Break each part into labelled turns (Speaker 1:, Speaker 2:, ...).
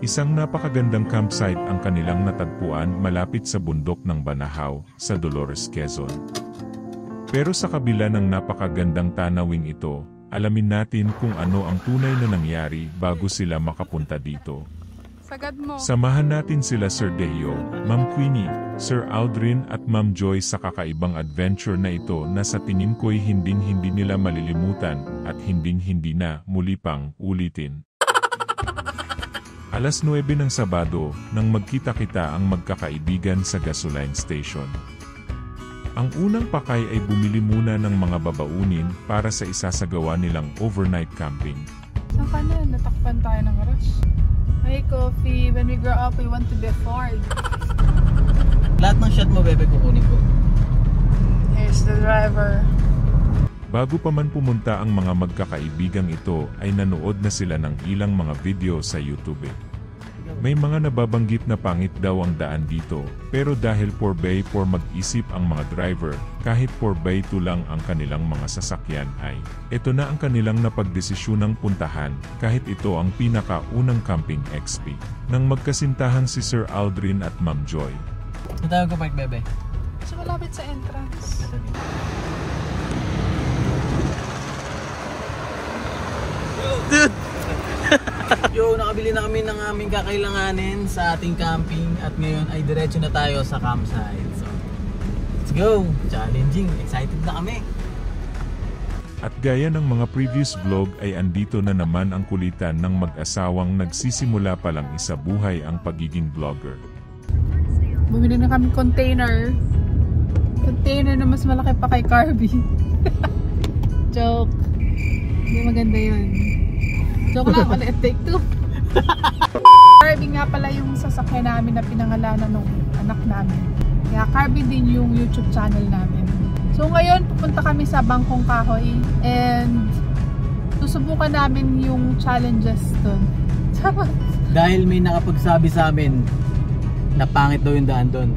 Speaker 1: Isang napakagandang campsite ang kanilang natagpuan malapit sa bundok ng Banahaw, sa Dolores, Quezon. Pero sa kabila ng napakagandang tanawing ito, alamin natin kung ano ang tunay na nangyari bago sila makapunta dito. Samahan natin sila Sir Deo, Ma'am Queenie, Sir Aldrin at Ma'am Joy sa kakaibang adventure na ito na sa tingin ko'y hinding-hindi nila malilimutan at hinding-hindi na muli pang ulitin. Alas 9 ng Sabado, nang magkita-kita ang magkakaibigan sa gasoline station. Ang unang pakay ay bumili muna ng mga babaunin para sa isasagawa nilang overnight camping.
Speaker 2: Saan ka na? Natakpan tayo ng rush. Hey, Coffee, when we grow up, we want to be Ford.
Speaker 3: Lahat ng shot mo, bebe, kukunin ko.
Speaker 2: Here's the driver.
Speaker 1: Bago pa man pumunta ang mga magkakaibigang ito ay nanood na sila ng ilang mga video sa YouTube. May mga nababanggit na pangit daw ang daan dito, pero dahil 4x4 mag-isip ang mga driver, kahit 4x2 lang ang kanilang mga sasakyan ay, ito na ang kanilang napagdesisyunang puntahan, kahit ito ang pinakaunang camping XP. Nang magkasintahan si Sir Aldrin at Ma'am Joy.
Speaker 3: Natawag ko park, bebe.
Speaker 2: So malapit sa entrance.
Speaker 3: Dude! Yo, nakabili na kami ng aming kakailanganin sa ating camping at ngayon ay diretso na tayo sa campsite. So, let's go! Challenging! Excited na kami!
Speaker 1: At gaya ng mga previous vlog ay andito na naman ang kulitan ng mag-asawang nagsisimula pa lang isa buhay ang pagiging vlogger.
Speaker 2: Bumili na kami container. Container na mas malaki pa kay Carby. Joke. Hindi maganda yun. Joke lang, ulit take two. Carby nga pala yung sasakyan namin na pinangalanan ng anak namin. Kaya Carby din yung YouTube channel namin. So ngayon, pupunta kami sa Bangkong Kahoy and susubukan namin yung challenges doon.
Speaker 3: Dahil may nakapagsabi sa amin na pangit daw yung daan doon.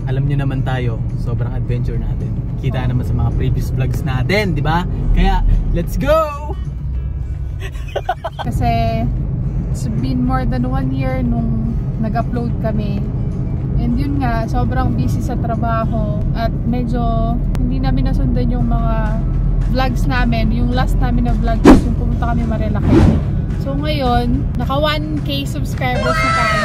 Speaker 3: Alam nyo naman tayo, sobrang adventure natin. Kita naman sa mga previous vlogs natin, di ba? Kaya, let's go!
Speaker 2: Kasi it's been more than 1 year nung nag-upload kami. And yun nga, sobrang busy sa trabaho at medyo hindi namin nasundan yung mga vlogs namin. Yung last namin na vlog is yung pumunta kami Marilaki. So ngayon, naka 1K subscribers na tayo.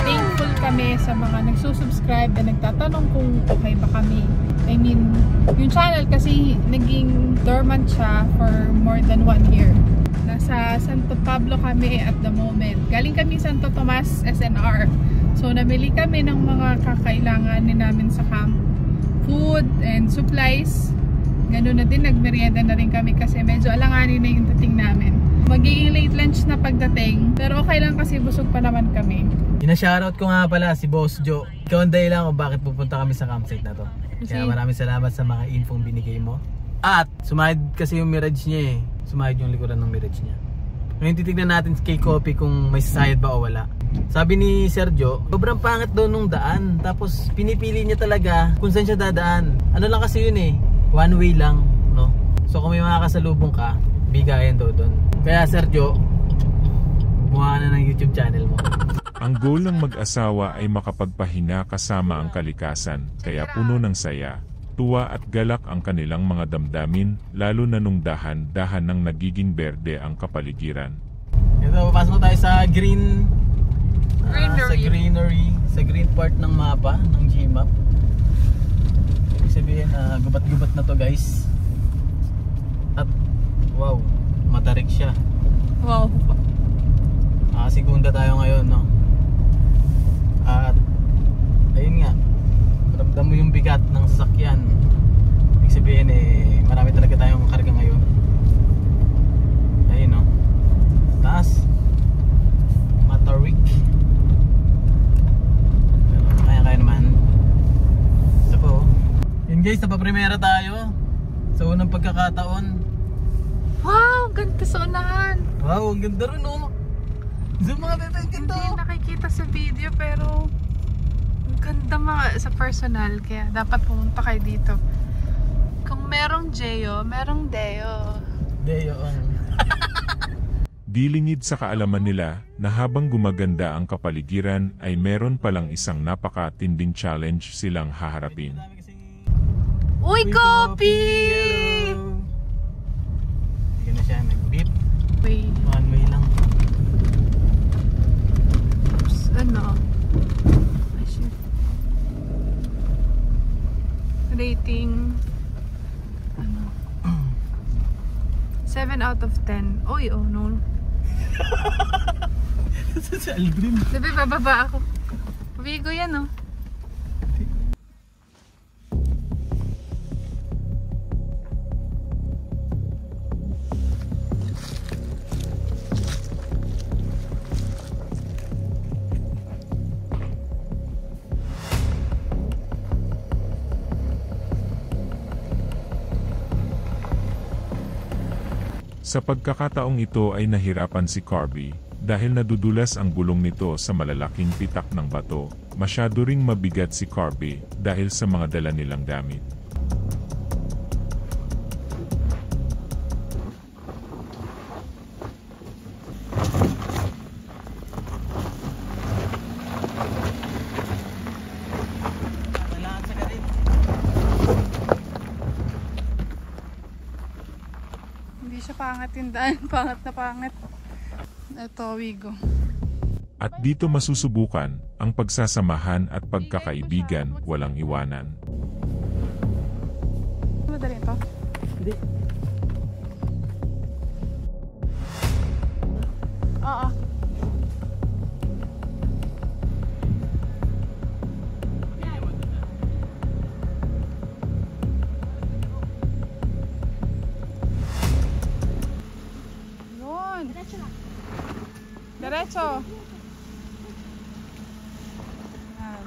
Speaker 2: Thankful kami sa mga nagsusubscribe na nagtatanong kung okay ba kami. I mean, yung channel kasi naging dormant siya for more than 1 year. Nasa Santo Pablo kami at the moment. Galing kami Santo Tomas, SNR. So namili kami ng mga kakailanganin namin sa camp. Food and supplies. Ganun na din, nagmerienda na rin kami kasi medyo alanganin na yung dating namin. Magiging late lunch na pagdating, pero okay lang kasi busog pa naman kami.
Speaker 3: Ina-shoutout ko nga pala si Boss Joe. Ikaw ang dahilan kung bakit pupunta kami sa campsite na to. Kaya maraming salamat sa mga infong binigay mo. At sumahid kasi yung Mirage niya eh. Sumahid yung likuran ng Mirage niya. Ngayon titignan natin kay Copy kung may sasahid ba o wala. Sabi ni Sergio, sobrang pangit daw nung daan. Tapos pinipili niya talaga kung saan siya dadaan. Ano lang kasi yun eh, one way lang, no? So kung may makakasalubong ka, bigayan daw doon. Kaya Sergio, gumawa na ng YouTube channel mo.
Speaker 1: Ang goal ng mag-asawa ay makapagpahinga kasama ang kalikasan, kaya puno ng saya, tuwa at galak ang kanilang mga damdamin, lalo na nung dahan-dahan ng nagiging berde ang kapaligiran.
Speaker 3: Ito, papasok tayo sa green sa green part ng mapa ng Gmap. Ibig sabihin, gubat-gubat na to guys. At wow, matarik siya.
Speaker 2: Wow.
Speaker 3: Segunda tayo ngayon, no? At ayun nga, ramdam mo yung bigat ng sasakyan. Ibig sabihin marami talaga tayong karga ngayon. Ayun, no? Taas matarik. Kaya naman. Isa po. Yun guys, napaprimera tayo sa unang pagkakataon.
Speaker 2: Wow, ganda sa unahan.
Speaker 3: Wow, ang ganda rin, no? Zoom mga bebe, ganda.
Speaker 2: Hindi nakikita sa video pero ang ganda mga sa personal. Kaya dapat pumunta kayo dito. Kung merong Jeyo, merong Deo.
Speaker 3: Deo ang
Speaker 1: Di lingid sa kaalaman nila na habang gumaganda ang kapaligiran ay meron palang isang napakatinding challenge silang haharapin.
Speaker 2: Uy, Kopi!
Speaker 3: Hindi na siya nag-beep.
Speaker 2: Wait.
Speaker 3: One way lang.
Speaker 2: Oops, ano? Ay, shit. Rating, ano? 7 out of 10. Uy, oh no.
Speaker 3: Sa Aldrin.
Speaker 2: Sabi, bababa ako. Vigo yan, oh.
Speaker 1: Sa pagkakataong ito ay nahirapan si Carby dahil nadudulas ang gulong nito sa malalaking pitak ng bato. Masyado ring mabigat si Carby dahil sa mga dala nilang gamit.
Speaker 2: Hindi siya pangat yung daan. Pangat na pangat. Ito, Vigo.
Speaker 1: At dito masusubukan ang pagsasamahan at pagkakaibigan walang iwanan.
Speaker 2: Madali ito?
Speaker 3: Hindi.
Speaker 2: Oo. Yun. Diretso. Yan.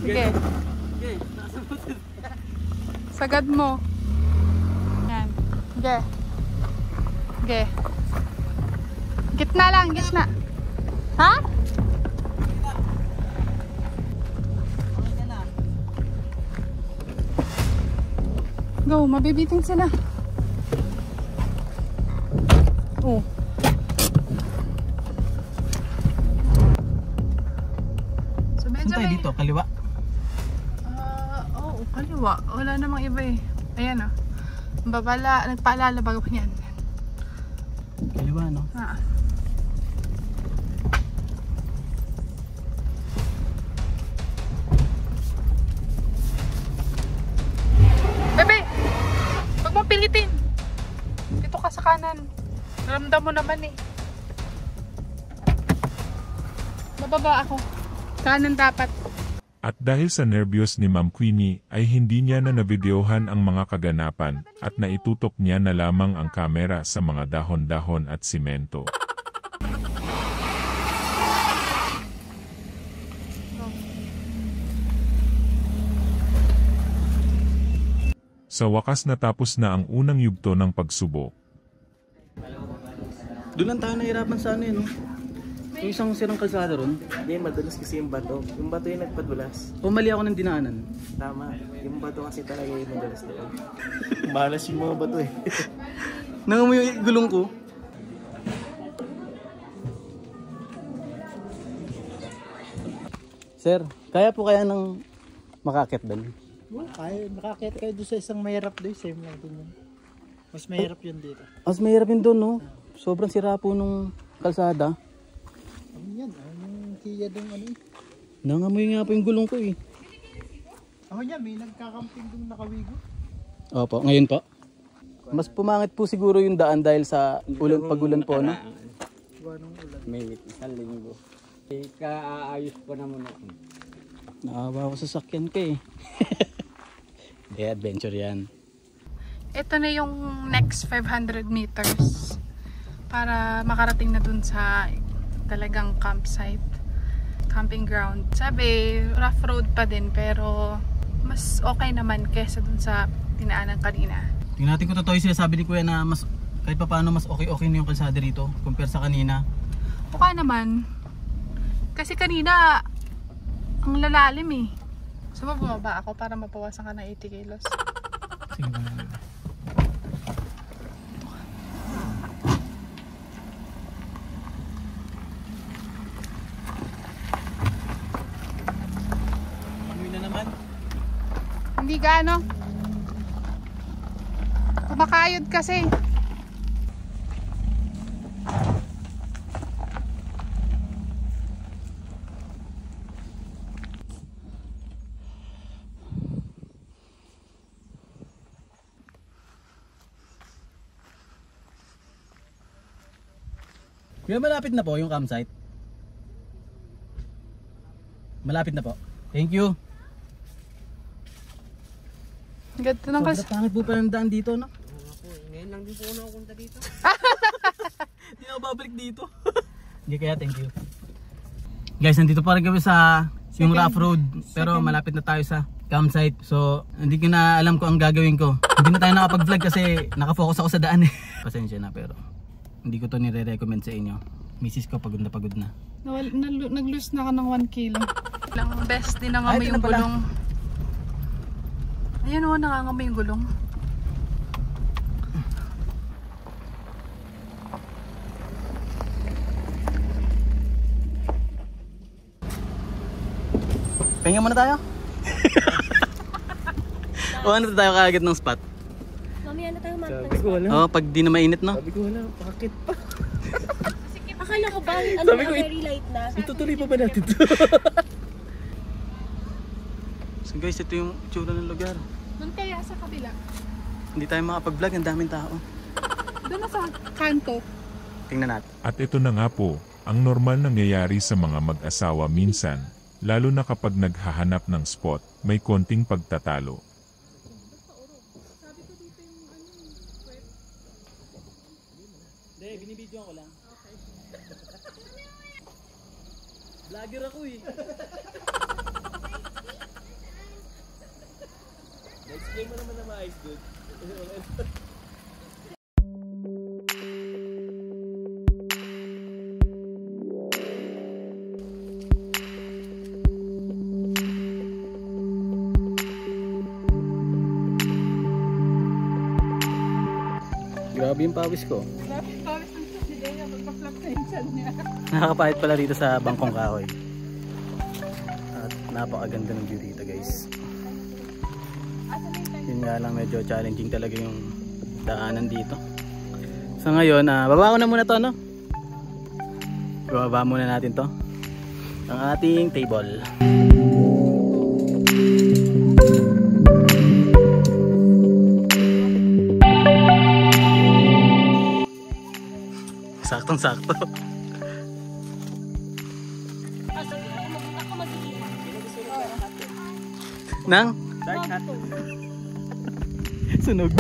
Speaker 2: Sige. Sige. Sagad mo. Yan. Sige. Sige. Gitna lang, gitna. Ha? Go, mabibiting sila. Oh. So medyo
Speaker 3: Saan tayo
Speaker 2: may...
Speaker 3: dito? Kaliwa?
Speaker 2: Oo, kaliwa. Wala namang iba eh. Ayan ah. Babala, nagpaalala bago pa yan.
Speaker 3: Kaliwa, no?
Speaker 2: Ah. Bebe! Huwag mong pilitin! Dito ka sa kanan. Ramdam mo naman eh. Bababa ako. Kanan dapat.
Speaker 1: At dahil sa nervyos ni Ma'am Queenie ay hindi niya na navideohan ang mga kaganapan at naitutok niya na lamang ang kamera sa mga dahon-dahon at simento. Sa wakas natapos na ang unang yugto ng pagsubok.
Speaker 3: Doon lang tayo nahirapan sa ano yun, no? Yung isang sirang kalsada ron.
Speaker 4: Hindi, madulas kasi yung bato. Yung bato yung nagpadulas.
Speaker 3: O mali ako ng dinaanan.
Speaker 4: Tama. Yung bato kasi talaga yung madulas doon. Malas yung mga bato eh.
Speaker 3: Nangamoy yung gulong ko. Sir, kaya po kaya ng makakit doon?
Speaker 5: Kaya makakita kayo doon sa isang mahirap doon, same lang din yun. Mas mahirap yun dito.
Speaker 3: Mas mahirap yun doon, no? Sobrang sira po nung kalsada.
Speaker 5: Ano yan? Yung Kia doon ano eh.
Speaker 3: Nangamoy nga po yung gulong ko eh.
Speaker 5: Ako yan, may nagkakamping doon nakawigo.
Speaker 3: Opo, ngayon po. Mas pumangit po siguro yung daan dahil sa pag-ulan po, no?
Speaker 5: Ganong ulan.
Speaker 6: May isang linggo. Ikaayos pa naman ako.
Speaker 3: Naawa ako sa sakyan ko eh. Hindi, adventure yan.
Speaker 2: Ito na yung next 500 meters para makarating na dun sa talagang campsite, camping ground. Sabi, rough road pa din pero mas okay naman kesa dun sa dinaanan kanina.
Speaker 3: Tingnan natin kung totoo yung sinasabi ni Kuya na mas, kahit pa paano mas okay na yung kalsada rito compare sa kanina.
Speaker 2: Okay naman. Kasi kanina, ang lalalim eh. So bumaba ako para mapawasan ka ng 80 kilos.
Speaker 3: Sige ba? Amoy na naman.
Speaker 2: Hindi gaano. Kumakayod kasi.
Speaker 3: Kuya, malapit na po yung campsite. Malapit na po. Thank you.
Speaker 2: Ganda ng
Speaker 3: Sobrang pangit po pa ng daan dito, no?
Speaker 6: Ngayon lang din po ako nakapunta dito.
Speaker 3: Hindi ako babalik dito. Hindi kaya, thank you. Guys, nandito pa rin kami sa yung rough road. Pero malapit na tayo sa campsite. So, hindi ko na alam kung ang gagawin ko. Hindi na tayo nakapag-vlog kasi nakafocus ako sa daan eh. Pasensya na, pero hindi ko to nire-recommend sa inyo. Misis ko pagod na.
Speaker 2: Nag-lose na ka ng 1 kilo. Lang best din nangamoy
Speaker 3: ito na
Speaker 2: yung
Speaker 3: pala.
Speaker 2: gulong. Ayan o, nangangamoy yung gulong.
Speaker 3: Pahinga muna tayo. O ano tayo kaagad ng spot?
Speaker 7: Mamaya na tayo
Speaker 4: Sabi ko wala.
Speaker 3: Oh, pag di na mainit, no?
Speaker 4: Sabi ko wala. Pakakit pa.
Speaker 7: Akala ko ba, ano
Speaker 4: Sabi
Speaker 7: na,
Speaker 4: ko,
Speaker 7: very light na.
Speaker 4: Itutuloy pa ba natin to?
Speaker 3: So guys, ito yung itsura ng lugar.
Speaker 2: Doon kaya sa kabila.
Speaker 3: Hindi tayo makapag-vlog, ang daming tao.
Speaker 2: Doon na sa kanto.
Speaker 3: Tingnan natin.
Speaker 1: At ito na nga po, ang normal nangyayari sa mga mag-asawa minsan, lalo na kapag naghahanap ng spot, may konting pagtatalo.
Speaker 3: Hindi, binibidyoan ko lang. Vlogger ako eh.
Speaker 4: Explain mo naman na maayos, dude.
Speaker 3: Grabe yung pawis ko.
Speaker 2: Lapit pawis ng si Dea. Magpa-flap na yung chan niya.
Speaker 3: Nakakapahit pala dito sa bangkong kahoy. At napakaganda ng view dito, guys. Yun nga lang, medyo challenging talaga yung daanan dito. So ngayon, baba ko na muna to, no? Bababa muna natin to. Ang ating table. Saktong-sakto.
Speaker 7: Ako mag-iiwan.
Speaker 3: Nang?
Speaker 7: Dark hat.
Speaker 3: Sunog.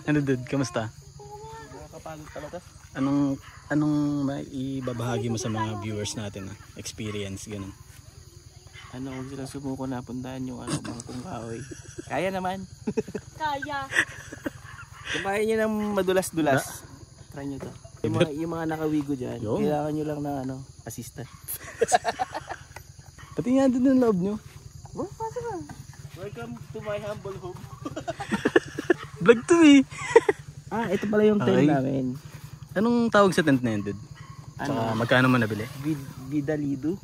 Speaker 3: Ano dude, kamusta?
Speaker 4: Nakakapagod talaga.
Speaker 3: Anong maibabahagi mo sa mga viewers natin, experience ganun?
Speaker 4: Ano, huwag silang sumuko na puntahan yung bangkong kahoy. Kaya naman.
Speaker 7: Kaya.
Speaker 4: Kumain nyo ng madulas-dulas. Try nyo to. Yung mga nakawigo dyan,
Speaker 3: Yo.
Speaker 4: kailangan nyo lang ng assistant.
Speaker 3: Pati nga doon ang loob nyo.
Speaker 4: Oh, pasa ka. Welcome to my humble home.
Speaker 3: Vlog to eh.
Speaker 4: Ito pala yung tent
Speaker 3: Okay.
Speaker 4: namin.
Speaker 3: Anong tawag sa tent na yun, dude? Tsaka magkano mo nabili?
Speaker 4: Vidalido.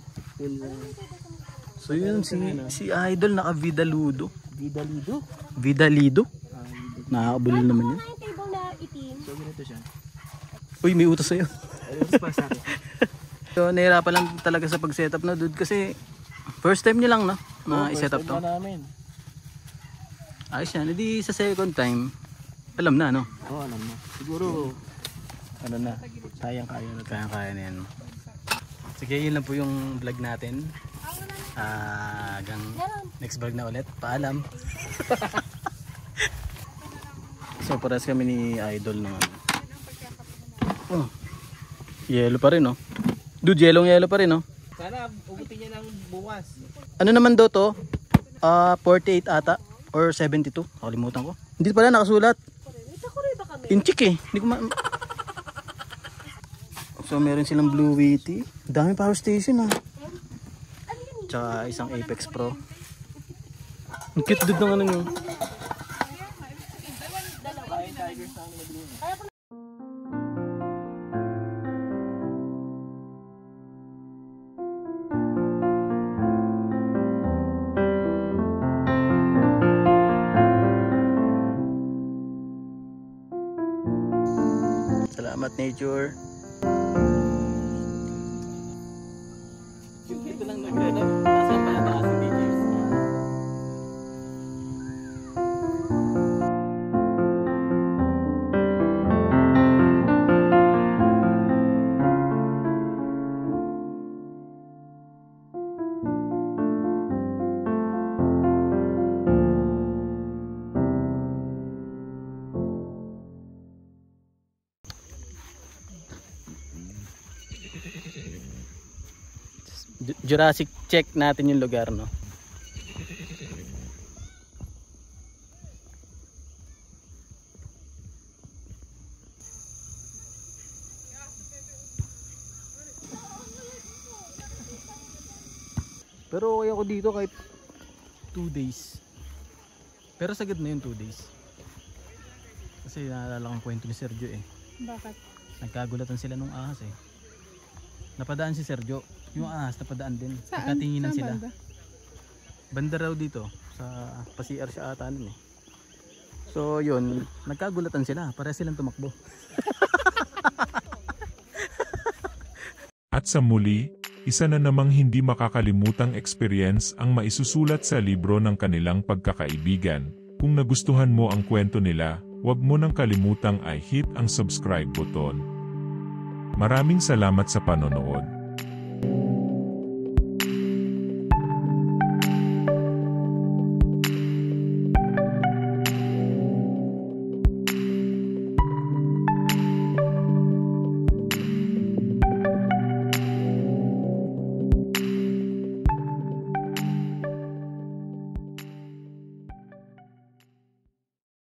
Speaker 3: So yun, si Idol naka Vidaludo.
Speaker 4: Vidalido?
Speaker 3: Vidalido? Nakakabulol naman yun.
Speaker 7: Ano yung table na itim?
Speaker 4: So, ganito siya.
Speaker 3: Uy, may utos sa'yo.
Speaker 4: Ayos pa sa akin.
Speaker 3: So nahirapan lang talaga sa pag-setup na, dude, kasi first time nyo lang, no? Na i-setup to.
Speaker 4: First time na namin.
Speaker 3: Ayos yan, hindi sa second time alam na, no?
Speaker 4: Oo, alam mo. Siguro, ano na, kayang-kaya na.
Speaker 3: Kaya na yan. Sige, yun lang po yung vlog natin. Hanggang next vlog na ulit. Paalam. So pares kami ni Idol naman. Oh, yellow pa rin, no? Dude, yellow pa rin, no?
Speaker 4: Sana, ubutin niya ng bukas.
Speaker 3: Ano naman daw to? 48 ata or 72. Nakalimutan ko. Hindi pala nakasulat.
Speaker 7: Ito ko rin ba kami?
Speaker 3: Inchik eh. Hindi ko So meron silang Blue Witty. Dami power station ah. Tsaka isang Apex Pro. Ang cute dude ng ano nyo. Salamat nature. Dito lang nag-ano. Nasa palataas ng beaches. Jurassic check natin yung lugar, no? Pero okay ako dito kahit 2 days. Pero sagad na yung 2 days. Kasi naalala kong kwento ni Sergio eh.
Speaker 2: Bakit?
Speaker 3: Nagkagulatan sila nung ahas eh. Napadaan si Sergio. Yung ahas napadaan din.
Speaker 2: Saan?
Speaker 3: Nagkatinginan
Speaker 2: Saan
Speaker 3: sila.
Speaker 2: banda?
Speaker 3: Banda raw dito. Sa pa-CR siya ata nun eh. So yun, nagkagulatan sila. Para silang tumakbo.
Speaker 1: At sa muli, isa na namang hindi makakalimutang experience ang maisusulat sa libro ng kanilang pagkakaibigan. Kung nagustuhan mo ang kwento nila, huwag mo nang kalimutang i-hit ang subscribe button. Maraming salamat sa panonood.